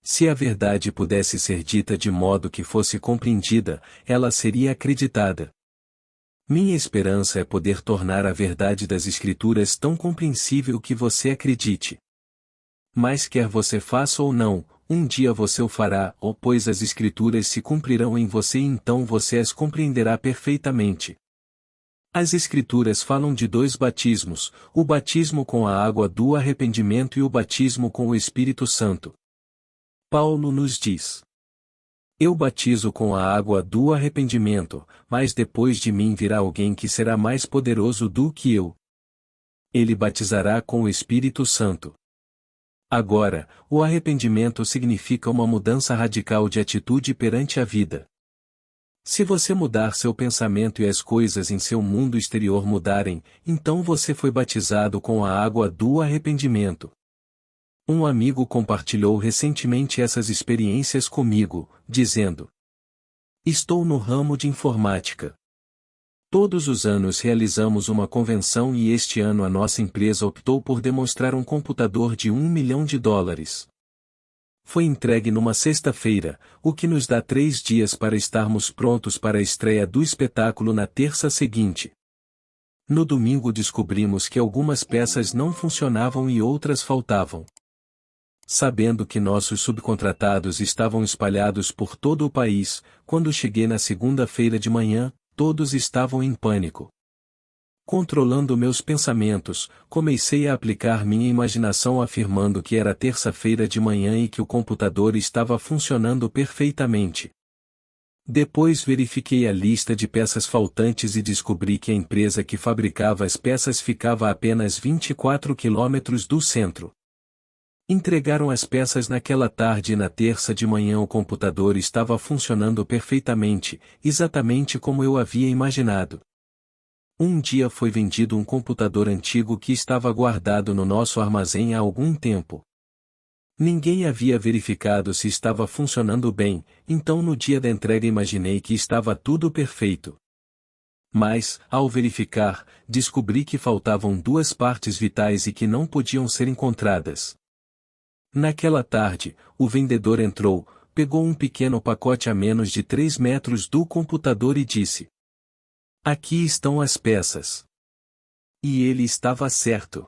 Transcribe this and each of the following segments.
Se a verdade pudesse ser dita de modo que fosse compreendida, ela seria acreditada. Minha esperança é poder tornar a verdade das Escrituras tão compreensível que você acredite. Mas quer você faça ou não, um dia você o fará, pois as Escrituras se cumprirão em você e então você as compreenderá perfeitamente. As Escrituras falam de dois batismos, o batismo com a água do arrependimento e o batismo com o Espírito Santo. Paulo nos diz: Eu batizo com a água do arrependimento, mas depois de mim virá alguém que será mais poderoso do que eu. Ele batizará com o Espírito Santo. Agora, o arrependimento significa uma mudança radical de atitude perante a vida. Se você mudar seu pensamento e as coisas em seu mundo exterior mudarem, então você foi batizado com a água do arrependimento. Um amigo compartilhou recentemente essas experiências comigo, dizendo: Estou no ramo de informática. Todos os anos realizamos uma convenção e este ano a nossa empresa optou por demonstrar um computador de $1 milhão. Foi entregue numa sexta-feira, o que nos dá 3 dias para estarmos prontos para a estreia do espetáculo na terça seguinte. No domingo descobrimos que algumas peças não funcionavam e outras faltavam. Sabendo que nossos subcontratados estavam espalhados por todo o país, quando cheguei na segunda-feira de manhã, todos estavam em pânico. Controlando meus pensamentos, comecei a aplicar minha imaginação afirmando que era terça-feira de manhã e que o computador estava funcionando perfeitamente. Depois verifiquei a lista de peças faltantes e descobri que a empresa que fabricava as peças ficava a apenas 24 quilômetros do centro. Entregaram as peças naquela tarde e na terça de manhã o computador estava funcionando perfeitamente, exatamente como eu havia imaginado. Um dia foi vendido um computador antigo que estava guardado no nosso armazém há algum tempo. Ninguém havia verificado se estava funcionando bem, então no dia da entrega imaginei que estava tudo perfeito. Mas, ao verificar, descobri que faltavam 2 partes vitais e que não podiam ser encontradas. Naquela tarde, o vendedor entrou, pegou um pequeno pacote a menos de 3 metros do computador e disse: Aqui estão as peças. E ele estava certo.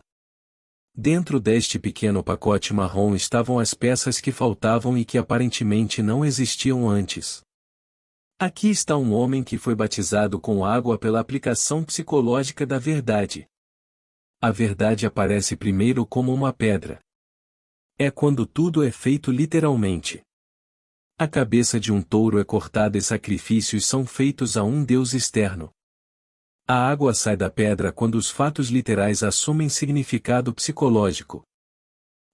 Dentro deste pequeno pacote marrom estavam as peças que faltavam e que aparentemente não existiam antes. Aqui está um homem que foi batizado com água pela aplicação psicológica da verdade. A verdade aparece primeiro como uma pedra. É quando tudo é feito literalmente. A cabeça de um touro é cortada e sacrifícios são feitos a um Deus externo. A água sai da pedra quando os fatos literais assumem significado psicológico.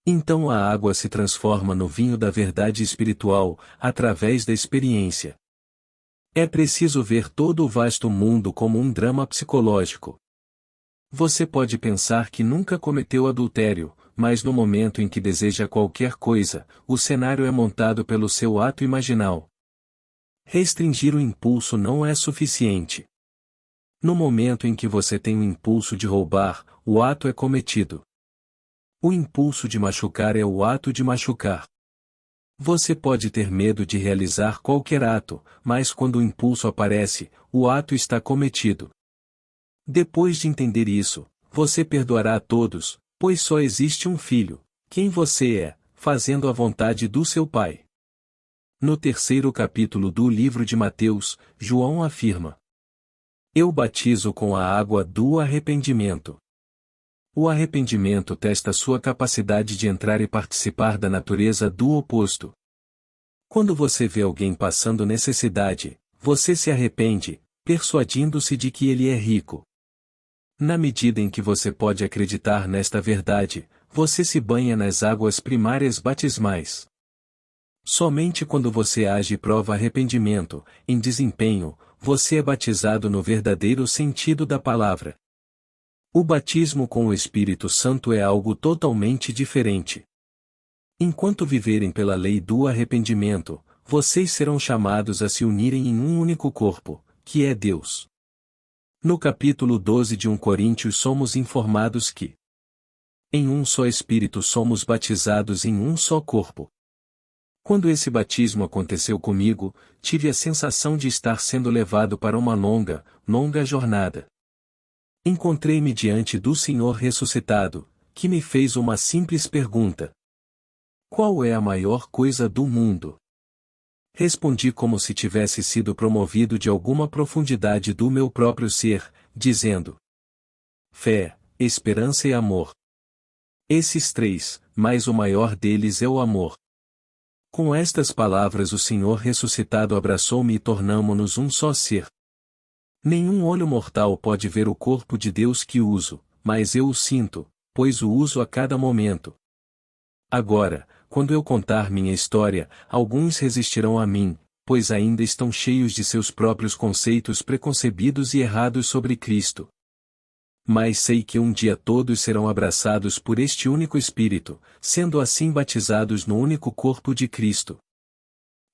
Então a água se transforma no vinho da verdade espiritual, através da experiência. É preciso ver todo o vasto mundo como um drama psicológico. Você pode pensar que nunca cometeu adultério, mas no momento em que deseja qualquer coisa, o cenário é montado pelo seu ato imaginal. Restringir o impulso não é suficiente. No momento em que você tem o impulso de roubar, o ato é cometido. O impulso de machucar é o ato de machucar. Você pode ter medo de realizar qualquer ato, mas quando o impulso aparece, o ato está cometido. Depois de entender isso, você perdoará a todos, pois só existe um filho, quem você é, fazendo a vontade do seu Pai. No 3º capítulo do livro de Mateus, João afirma: Eu batizo com a água do arrependimento. O arrependimento testa sua capacidade de entrar e participar da natureza do oposto. Quando você vê alguém passando necessidade, você se arrepende, persuadindo-se de que ele é rico. Na medida em que você pode acreditar nesta verdade, você se banha nas águas primárias batismais. Somente quando você age e prova arrependimento, em desempenho, você é batizado no verdadeiro sentido da palavra. O batismo com o Espírito Santo é algo totalmente diferente. Enquanto viverem pela lei do arrependimento, vocês serão chamados a se unirem em um único corpo, que é Deus. No capítulo 12 de 1 Coríntios somos informados que em um só Espírito somos batizados em um só corpo. Quando esse batismo aconteceu comigo, tive a sensação de estar sendo levado para uma longa jornada. Encontrei-me diante do Senhor ressuscitado, que me fez uma simples pergunta: qual é a maior coisa do mundo? Respondi como se tivesse sido promovido de alguma profundidade do meu próprio ser, dizendo: fé, esperança e amor. Esses três, mas o maior deles é o amor. Com estas palavras o Senhor ressuscitado abraçou-me e tornamo-nos um só ser. Nenhum olho mortal pode ver o corpo de Deus que uso, mas eu o sinto, pois o uso a cada momento. Agora, quando eu contar minha história, alguns resistirão a mim, pois ainda estão cheios de seus próprios conceitos preconcebidos e errados sobre Cristo. Mas sei que um dia todos serão abraçados por este único Espírito, sendo assim batizados no único corpo de Cristo.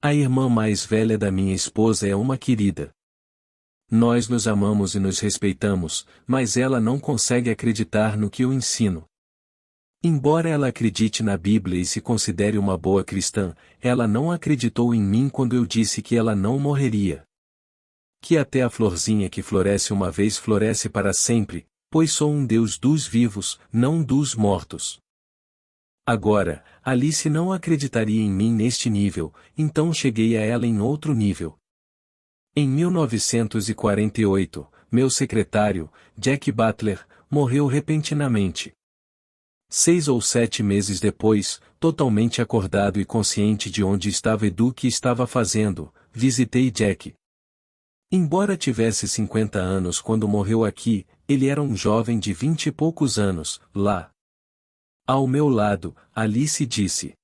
A irmã mais velha da minha esposa é uma querida. Nós nos amamos e nos respeitamos, mas ela não consegue acreditar no que eu ensino. Embora ela acredite na Bíblia e se considere uma boa cristã, ela não acreditou em mim quando eu disse que ela não morreria. Que até a florzinha que floresce uma vez floresce para sempre, pois sou um Deus dos vivos, não dos mortos. Agora, Alice não acreditaria em mim neste nível, então cheguei a ela em outro nível. Em 1948, meu secretário, Jack Butler, morreu repentinamente. 6 ou 7 meses depois, totalmente acordado e consciente de onde estava e do que estava fazendo, visitei Jack. Embora tivesse 50 anos quando morreu aqui, ele era um jovem de 20 e poucos anos, lá. Ao meu lado, Alice disse: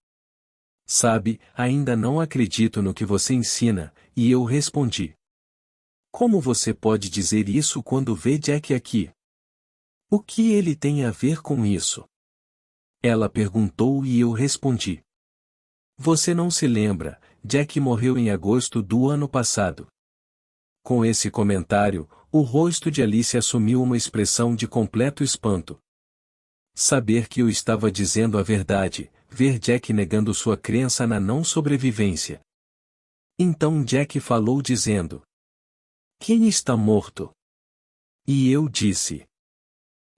sabe, ainda não acredito no que você ensina, e eu respondi: como você pode dizer isso quando vê Jack aqui? O que ele tem a ver com isso? Ela perguntou e eu respondi: você não se lembra, Jack morreu em agosto do ano passado. Com esse comentário, o rosto de Alice assumiu uma expressão de completo espanto. Saber que eu estava dizendo a verdade, ver Jack negando sua crença na não sobrevivência. Então Jack falou dizendo: quem está morto? E eu disse: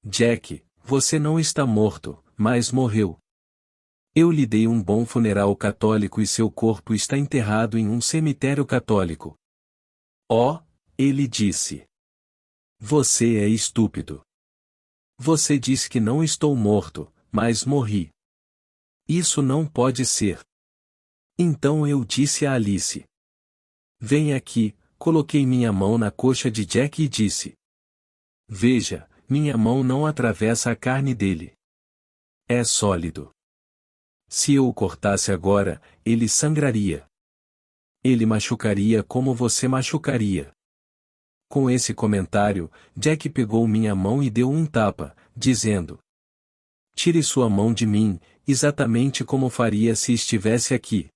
Jack, você não está morto, mas morreu. Eu lhe dei um bom funeral católico e seu corpo está enterrado em um cemitério católico. Oh, ele disse. Você é estúpido. Você diz que não estou morto, mas morri. Isso não pode ser. Então eu disse a Alice: vem aqui, coloquei minha mão na coxa de Jack e disse: veja, minha mão não atravessa a carne dele. É sólido. Se eu o cortasse agora, ele sangraria. Ele machucaria como você machucaria. Com esse comentário, Jack pegou minha mão e deu um tapa, dizendo: tire sua mão de mim, exatamente como faria se estivesse aqui.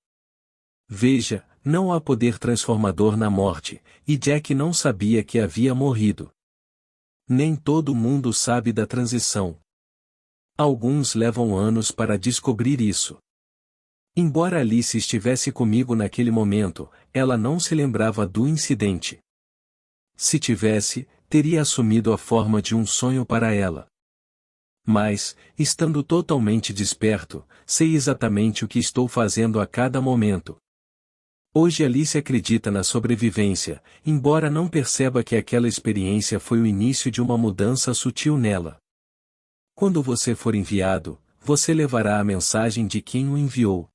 Veja, não há poder transformador na morte, e Jack não sabia que havia morrido. Nem todo mundo sabe da transição. Alguns levam anos para descobrir isso. Embora Alice estivesse comigo naquele momento, ela não se lembrava do incidente. Se tivesse, teria assumido a forma de um sonho para ela. Mas, estando totalmente desperto, sei exatamente o que estou fazendo a cada momento. Hoje Alice acredita na sobrevivência, embora não perceba que aquela experiência foi o início de uma mudança sutil nela. Quando você for enviado, você levará a mensagem de quem o enviou.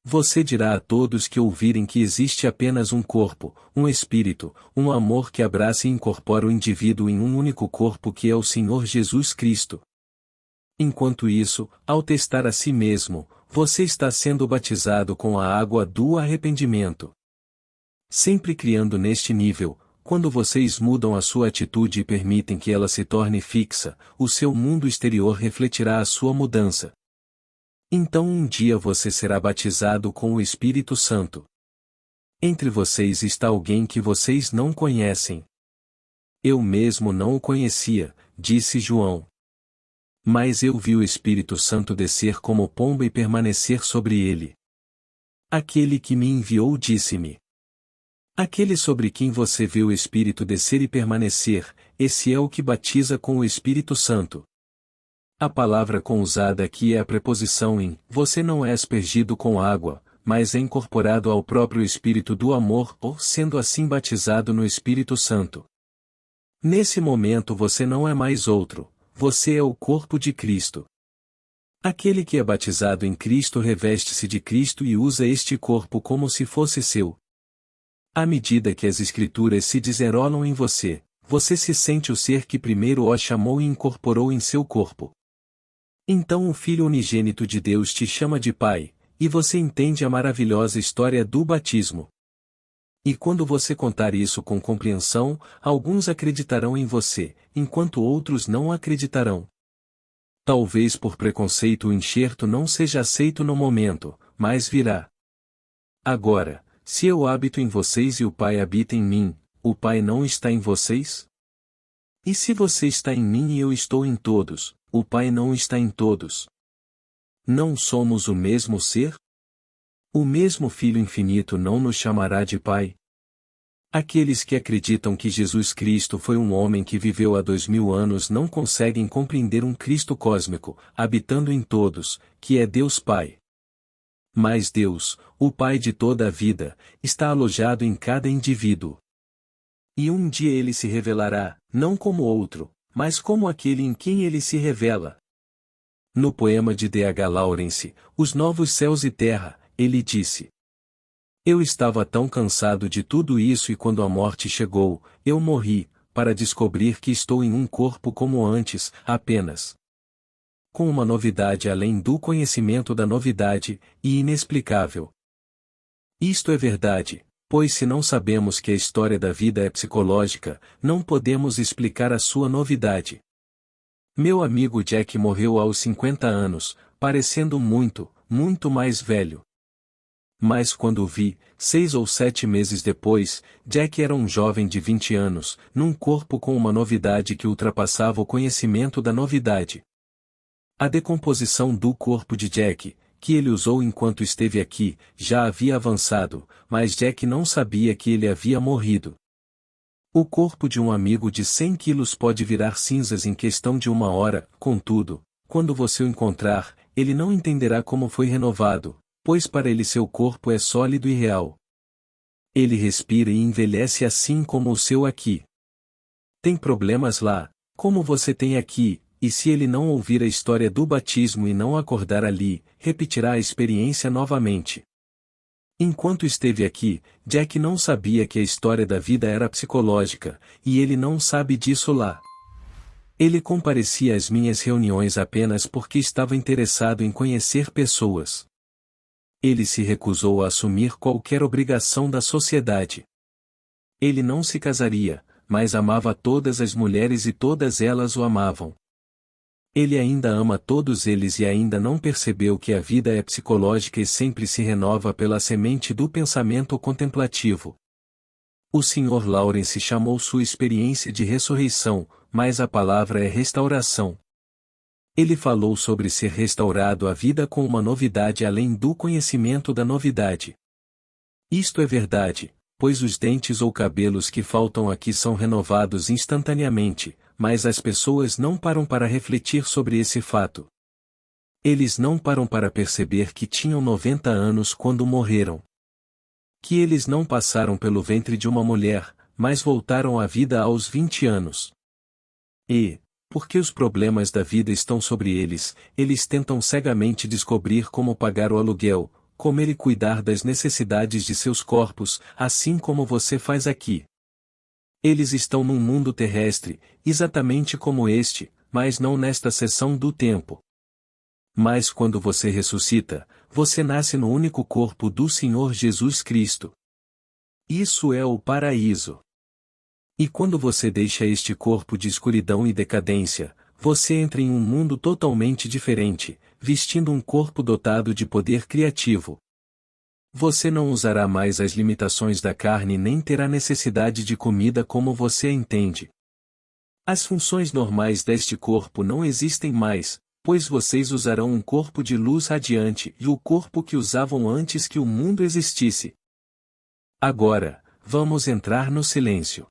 Você dirá a todos que ouvirem que existe apenas um corpo, um espírito, um amor que abraça e incorpora o indivíduo em um único corpo que é o Senhor Jesus Cristo. Enquanto isso, ao testar a si mesmo, você está sendo batizado com a água do arrependimento. Sempre criando neste nível, quando vocês mudam a sua atitude e permitem que ela se torne fixa, o seu mundo exterior refletirá a sua mudança. Então um dia você será batizado com o Espírito Santo. Entre vocês está alguém que vocês não conhecem. Eu mesmo não o conhecia, disse João. Mas eu vi o Espírito Santo descer como pomba e permanecer sobre ele. Aquele que me enviou disse-me: aquele sobre quem você vê o Espírito descer e permanecer, esse é o que batiza com o Espírito Santo. A palavra com usada aqui é a preposição em, você não é aspergido com água, mas é incorporado ao próprio Espírito do amor, ou sendo assim batizado no Espírito Santo. Nesse momento você não é mais outro, você é o corpo de Cristo. Aquele que é batizado em Cristo reveste-se de Cristo e usa este corpo como se fosse seu. À medida que as Escrituras se desenrolam em você, você se sente o ser que primeiro o chamou e incorporou em seu corpo. Então o Filho unigênito de Deus te chama de Pai, e você entende a maravilhosa história do batismo. E quando você contar isso com compreensão, alguns acreditarão em você, enquanto outros não acreditarão. Talvez por preconceito o enxerto não seja aceito no momento, mas virá. Agora, se eu habito em vocês e o Pai habita em mim, o Pai não está em vocês? E se você está em mim e eu estou em todos, o Pai não está em todos? Não somos o mesmo ser? O mesmo Filho infinito não nos chamará de Pai? Aqueles que acreditam que Jesus Cristo foi um homem que viveu há 2000 anos não conseguem compreender um Cristo cósmico, habitando em todos, que é Deus Pai. Mas Deus, o Pai de toda a vida, está alojado em cada indivíduo. E um dia ele se revelará, não como outro, mas como aquele em quem ele se revela. No poema de D.H. Lawrence, Os Novos Céus e Terra, ele disse: eu estava tão cansado de tudo isso e quando a morte chegou, eu morri, para descobrir que estou em um corpo como antes, apenas com uma novidade além do conhecimento da novidade, e inexplicável. Isto é verdade, pois se não sabemos que a história da vida é psicológica, não podemos explicar a sua novidade. Meu amigo Jack morreu aos 50 anos, parecendo muito, muito mais velho. Mas quando o vi, 6 ou 7 meses depois, Jack era um jovem de 20 anos, num corpo com uma novidade que ultrapassava o conhecimento da novidade. A decomposição do corpo de Jack, que ele usou enquanto esteve aqui, já havia avançado, mas Jack não sabia que ele havia morrido. O corpo de um amigo de 100 quilos pode virar cinzas em questão de 1 hora, contudo, quando você o encontrar, ele não entenderá como foi renovado, pois para ele seu corpo é sólido e real. Ele respira e envelhece assim como o seu aqui. Tem problemas lá, como você tem aqui, e se ele não ouvir a história do batismo e não acordar ali, repetirá a experiência novamente. Enquanto esteve aqui, Jack não sabia que a história da vida era psicológica, e ele não sabe disso lá. Ele comparecia às minhas reuniões apenas porque estava interessado em conhecer pessoas. Ele se recusou a assumir qualquer obrigação da sociedade. Ele não se casaria, mas amava todas as mulheres e todas elas o amavam. Ele ainda ama todos eles e ainda não percebeu que a vida é psicológica e sempre se renova pela semente do pensamento contemplativo. O Sr. Lawrence chamou sua experiência de ressurreição, mas a palavra é restauração. Ele falou sobre ser restaurado à vida com uma novidade além do conhecimento da novidade. Isto é verdade, pois os dentes ou cabelos que faltam aqui são renovados instantaneamente, mas as pessoas não param para refletir sobre esse fato. Eles não param para perceber que tinham 90 anos quando morreram. Que eles não passaram pelo ventre de uma mulher, mas voltaram à vida aos 20 anos. E, porque os problemas da vida estão sobre eles, eles tentam cegamente descobrir como pagar o aluguel, comer e cuidar das necessidades de seus corpos, assim como você faz aqui. Eles estão num mundo terrestre, exatamente como este, mas não nesta seção do tempo. Mas quando você ressuscita, você nasce no único corpo do Senhor Jesus Cristo. Isso é o paraíso. E quando você deixa este corpo de escuridão e decadência, você entra em um mundo totalmente diferente, vestindo um corpo dotado de poder criativo. Você não usará mais as limitações da carne nem terá necessidade de comida como você entende. As funções normais deste corpo não existem mais, pois vocês usarão um corpo de luz radiante e o corpo que usavam antes que o mundo existisse. Agora, vamos entrar no silêncio.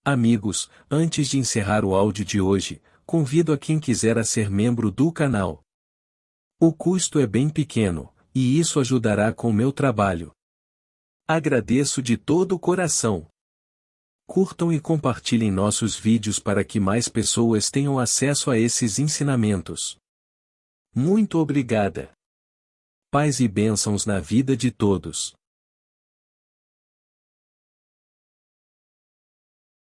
Amigos, antes de encerrar o áudio de hoje, convido a quem quiser a ser membro do canal. O custo é bem pequeno, e isso ajudará com meu trabalho. Agradeço de todo o coração. Curtam e compartilhem nossos vídeos para que mais pessoas tenham acesso a esses ensinamentos. Muito obrigada. Paz e bênçãos na vida de todos.